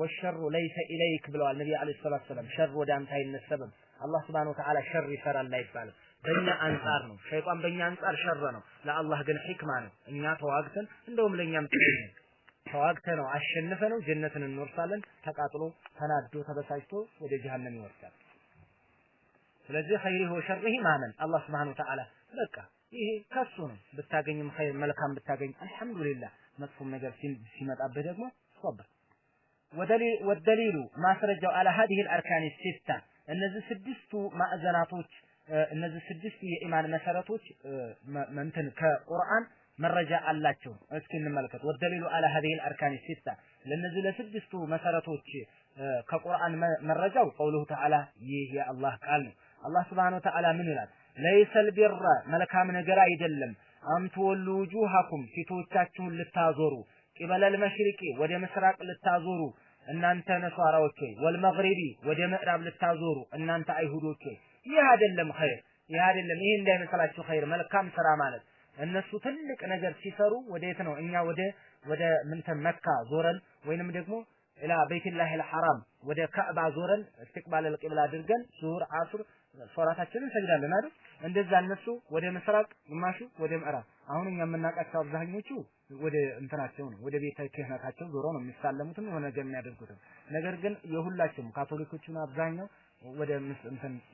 ወሸሩ ለይሰ ኢለይክ ብለዋል ነብዩ አለይሂ ሰላቱ ሰላም ሸር ወደ አንተ አይነሰብም አላህ Subhanahu Wa Ta'ala ሸር ይሰራል አይባልም በእኛ አንጻር ነው ሸይጣን በእኛ አንጻር ሸር ነው ለአላህ ግን ሂክማ ነው እኛ ተዋግተን እንደውም ለኛም ተዋግተን ነው አሸንፈ ነው ጀነትን እንወርሳለን ተቃጥሎ ተናዶ ተበሳጭቶ ወደ ጀሃነም ይወርሳል ስለዚህ ኸይሪሂ ወሸርሂ ማመን አላህ Subhanahu Wa Ta'ala በቃ ይሄ ከሱ ነው ብታገኝም ኸይር መልካም ብታገኝ አልহামዱሊላህ መጥፎም ነገር ሲመጣበት ደግሞ ሶብር ወደሊሉ ማስረጃው على هذه الاركان السته እነዚህ ስድስቱ ማዕዘናቶች እነዚህ ስድስቱ የኢማን መሰረቶች መንተን ከቁርአን መረጃ አላቸው እስኪ እንመልከት ወደሊሉ على هذه الاركان السته ለነዚህ ለስድስቱ መሰረቶች ከቁርአን መረጃው ቀውሉሁ ተዓላ ይህ የአላህ ቃል ነው አላህ Subhanahu Wa Ta'ala ምን ይላል ለይሰል ቢራ መልካም ነገር አይደለም አንቱ ወሉ ውጁሃኩም ፊቶቻችሁን ልታዞሩ ቂበለል መሽሪቂ ወደ ምስራቅ ልታዞሩ እናንተ ነሷራዎች ወልመግሪቢ ወደ ምዕራብ ልታዞሩ እናንተ አይሁዶች ይህ አይደለም ኸይር ይህ አይደለም ይሄ እንዳይመስላችሁ ኸይር መልካም ስራ ማለት እነሱ ትልቅ ነገር ሲሰሩ ወዴት ነው እኛ ወደ ምንተን መካ ዞረን ወይንም ደግሞ ኢላ ቤተላህ አልሐራም ወደ ካዕባ ዞረን استقبال القبلة አድርገን ዙሁር አስር ሶላታችንን ሰግዳለን አይደል እንደዛ እነሱ ወደ ምስራቅ ግማሹ ወደ ምዕራብ አሁን እኛ የምናውቃቸው አብዛኞቹ ወደ እንትናቸው ነው ወደ ቤተ ክህነታቸው ዞሮ ነው የሚሳለሙትም የሆነ ነገር የሚያደርጉት። ነገር ግን የሁላቸውም ካቶሊኮቹና አብዛኛው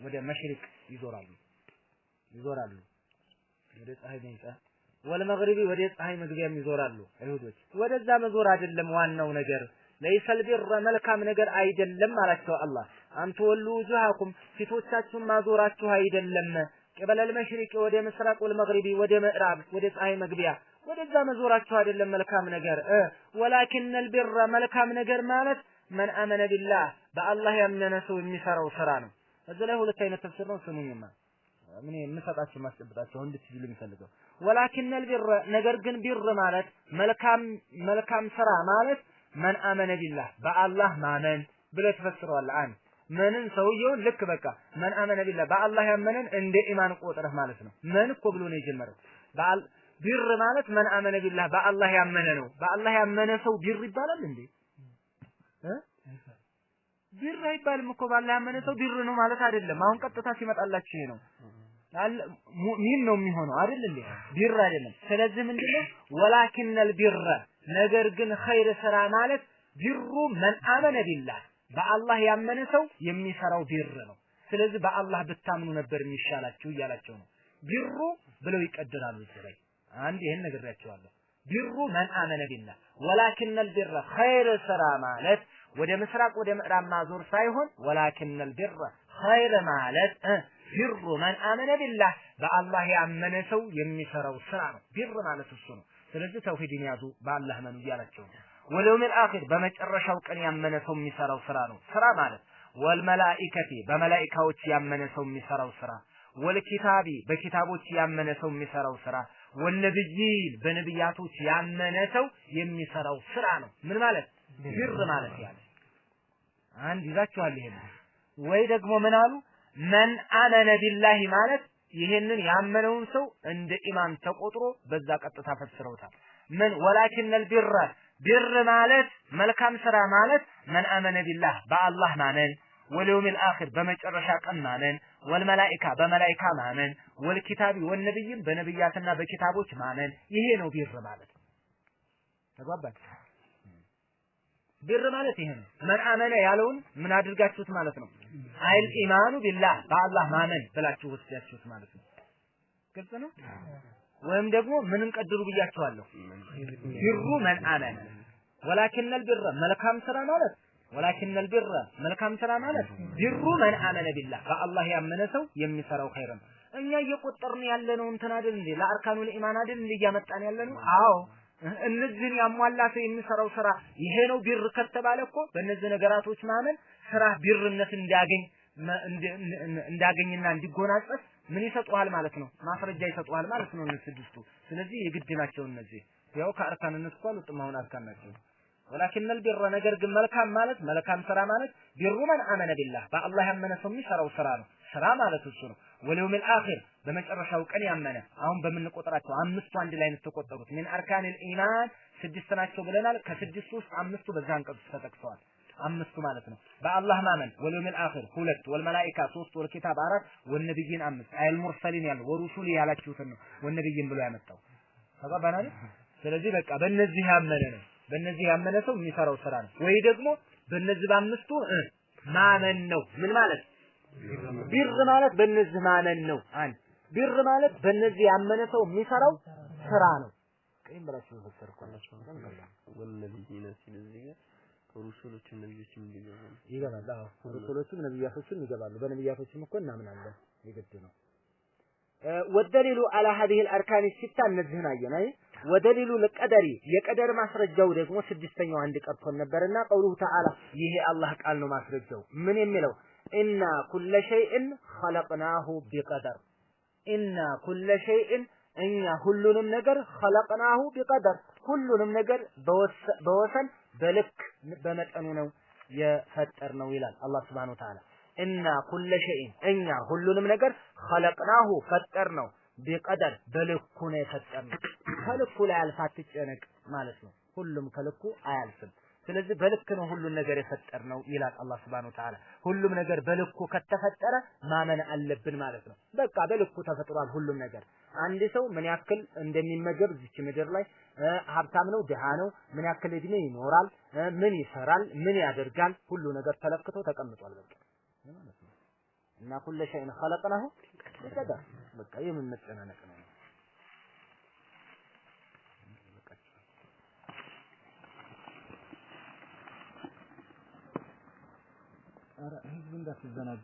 ወደ መሽሪቅ ይዞራሉ ወደ ፀሐይ መውጫ ወለመግሪቢ ወደ ፀሐይ መግቢያም ይዞራሉ አይሁዶች። ወደዛ መዞር አይደለም ዋናው ነገር ለይሰል ቢር መልካም ነገር አይደለም አላቸው አላህ። አንተ ወሉ ውጁሃኩም ፊቶቻችሁን ማዞራችሁ አይደለም ቅበለል መሽሪቅ ወደ ምስራቅ ወለመግሪቢ ወደ ምዕራብ ወደ ፀሐይ መግቢያ ወደዛ መዞራችሁ አይደለም መልካም ነገር ወላኪነል ቢር መልካም ነገር ማለት መን አመነ ቢላህ በአላህ ያመነ ሰው የሚሰራው ስራ ነው። እዚህ ላይ ሁለት አይነት ተፍሲር ነው ስሙኝማ ምን የምሰጣችሁ ማስጨብጣችሁ እንድትይዙ የሚፈልገው ወላኪነል ቢር ነገር ግን ቢር ማለት መልካም ስራ ማለት መን አመነ ቢላህ በአላህ ማመን ብለህ ተፈስረዋለህ። አንድ ምንን ሰውየውን ልክ በቃ መን አመነ ቢላህ በአላህ ያመነን እንደ ኢማን ቆጥረህ ማለት ነው። ምን እኮ ብሎ ነው የጀመረው ቢር ማለት መን አመነ ቢላህ በአላህ ያመነ ነው። በአላህ ያመነ ሰው ቢር ይባላል እንዴ? ቢር አይባልም እኮ በአላህ ያመነ ሰው ቢር ነው ማለት አይደለም። አሁን ቀጥታ ሲመጣላችሁ ይሄ ነው ሙእሚን ነው የሚሆነው አይደል እንዴ? ቢር አይደለም። ስለዚህ ምንድነው ወላኪነል ቢር ነገር ግን ኸይር ስራ ማለት ቢሩ መን አመነ ቢላህ በአላህ ያመነ ሰው የሚሰራው ቢር ነው። ስለዚህ በአላህ ብታምኑ ነበር የሚሻላችሁ እያላቸው ነው። ቢሩ ብለው ይቀድራሉ ስለዚህ አንድ ይሄን ነግሬያቸዋለሁ። ቢሩ መን አመነ ቢላህ ወላኪነል ቢር ኸይር ስራ ማለት ወደ ምስራቅ ወደ ምዕራብ ማዞር ሳይሆን ወላኪነል ቢር ኸይር ማለት ቢሩ መን አመነ ቢላህ በአላህ ያመነ ሰው የሚሰራው ስራ ነው። ቢር ማለት እሱ ነው። ስለዚህ ተውሂድን ያዙ በአላህ መኑ እያላቸው ነው። ወለውሚል አኺር በመጨረሻው ቀን ያመነ ሰው የሚሰራው ስራ ነው። ስራ ማለት ወልመላኢከቲ በመላኢካዎች ያመነ ሰው የሚሰራው ስራ ወልኪታቢ በኪታቦች ያመነ ሰው የሚሰራው ስራ ወነብይን በነብያቶች ያመነ ሰው የሚሰራው ስራ ነው። ምን ማለት ቢር ማለት ያለ አንድ ይዛችኋል። ይሄን ወይ ደግሞ ምን አሉ መን አመነ ቢላሂ ማለት ይሄንን ያመነውን ሰው እንደ ኢማን ተቆጥሮ በዛ ቀጥታ ፈስረውታል። ምን ወላኪነል ቢር ማለት መልካም ስራ ማለት መን አመነ ቢላህ በአላህ ማመን ወለውሚል አኺር በመጨረሻ ቀን ማመን ወልመላኢካ በመላኢካ ማመን ወልኪታቢ ወነብይን በነብያትና በኪታቦች ማመን ይሄ ነው ቢር ማለት። ተግባባን? ቢር ማለት ይሄ ነው። መን አመነ ያለውን ምን አድርጋችሁት ማለት ነው? አይል ኢማኑ ቢላህ በአላህ ማመን ብላችሁ ወስዳችሁት ማለት ነው። ግልጽ ነው። ወይም ደግሞ ምንን ቀድሩ ብያችኋለሁ። ቢሩ መን አመነ ወላኪነል ቢር መልካም ስራ ማለት ወላኪነል ቢር መልካም ስራ ማለት ቢሩ መን አመነ ቢላህ በአላህ ያመነ ሰው የሚሰራው ኸይር ነው። እኛ እየቆጠርን ያለነው እንትን አይደል እንዴ? ለአርካኑል ኢማን አይደል እንዴ እያመጣን ያለነው? አዎ እነዚህን ያሟላ ሰው የሚሰራው ስራ ይሄ ነው ቢር ከተባለ እኮ በእነዚህ ነገራቶች ማመን ስራ ቢርነት እንዳገኝና እንዲጎናጸፍ ምን ይሰጡሃል ማለት ነው? ማስረጃ ይሰጡሃል ማለት ነው እነዚህ ስድስቱ። ስለዚህ የግድ ናቸው እነዚህ ያው ከአርካንነት እኮ አልወጡም አሁን አርካን ናቸው። ወላኪነል ቢር ነገር ግን መልካም ማለት መልካም ስራ ማለት ቢሩ መን አመነ ቢላህ በአላህ ያመነ ሰው የሚሰራው ስራ ነው። ስራ ማለት እሱ ነው። ወለውሚል አኺር በመጨረሻው ቀን ያመነ አሁን በምንቆጥራቸው አምስቱ አንድ ላይ ነው ተቆጠሩት። ምን አርካኒል ኢማን ስድስት ናቸው ብለናል። ከስድስቱ ውስጥ አምስቱ በዛ አንቀጽ ተጠቅሰዋል። አምስቱ ማለት ነው በአላህ ማመን ወለውሚል አኺር ሁለት ወልመላኢካ ሶስት ወልኪታብ አራት ወነብይን አምስት አይል ሙርሰሊን ያለው ወሩሱል ያላችሁትን ነው ወነብይን ብሎ ያመጣው ተባባናል። ስለዚህ በቃ በእነዚህ ያመነ ነው። በእነዚህ ያመነ ሰው የሚሰራው ስራ ነው። ወይ ደግሞ በእነዚህ በአምስቱ ማመን ነው። ምን ማለት ቢር ማለት በእነዚህ ማመን ነው። አንድ ቢር ማለት በእነዚህ ያመነ ሰው የሚሰራው ስራ ነው። ቀይም ብላችሁ ተፈሰርኩላችሁ ወነብይና ስለዚህ ሩሱሎችም ነብዮችም ይገባሉ። አዎ ሩሱሎችም ነብያቶችም ይገባሉ። በነብያቶችም እኮ እናምናለን የግድ ነው። ወደሊሉ አላ هذه الاركان السته እነዚህን አየን አይ ወደሊሉ ለቀደሪ የቀደር ማስረጃው ደግሞ ስድስተኛው አንድ ቀርቶን ነበርና ቀውሉ ተዓላ ይሄ አላህ ቃል ነው ማስረጃው ምን የሚለው ኢና ኩለ ሸይእን خلقناه بقدر ኢና ኩለ ሸይእን እኛ ሁሉንም ነገር خلقناه بقدر ሁሉንም ነገር በወሰን በልክ በመጠኑ ነው የፈጠርነው ይላል አላህ Subhanahu Wa Ta'ala እና ኩለ ሸይእን እኛ ሁሉንም ነገር خلقناه ፈጠርነው ቢቀደር በልኩ ነው የፈጠርነው። ከልኩ ላይ አልፋት ጨነቅ ማለት ነው። ሁሉም ከልኩ አያልፍም። ስለዚህ በልክ ነው ሁሉን ነገር የፈጠርነው ይላል አላህ Subhanahu Wa Ta'ala ሁሉም ነገር በልኩ ከተፈጠረ ማመን አለብን ማለት ነው በቃ በልኩ ተፈጥሯል ሁሉም ነገር አንድ ሰው ምን ያክል እንደሚመገብ እዚች ምድር ላይ ሀብታም ነው ድሃ ነው ምን ያክል እድሜ ይኖራል ምን ይሰራል ምን ያደርጋል ሁሉ ነገር ተለክቶ ተቀምጧል በቃ ማለት ነው እና ኩሉ ሸይን خلقناه بقدر በቃ የምንመጨናነቅ ነው ኧረ ህዝብ እንዳትዘናጉ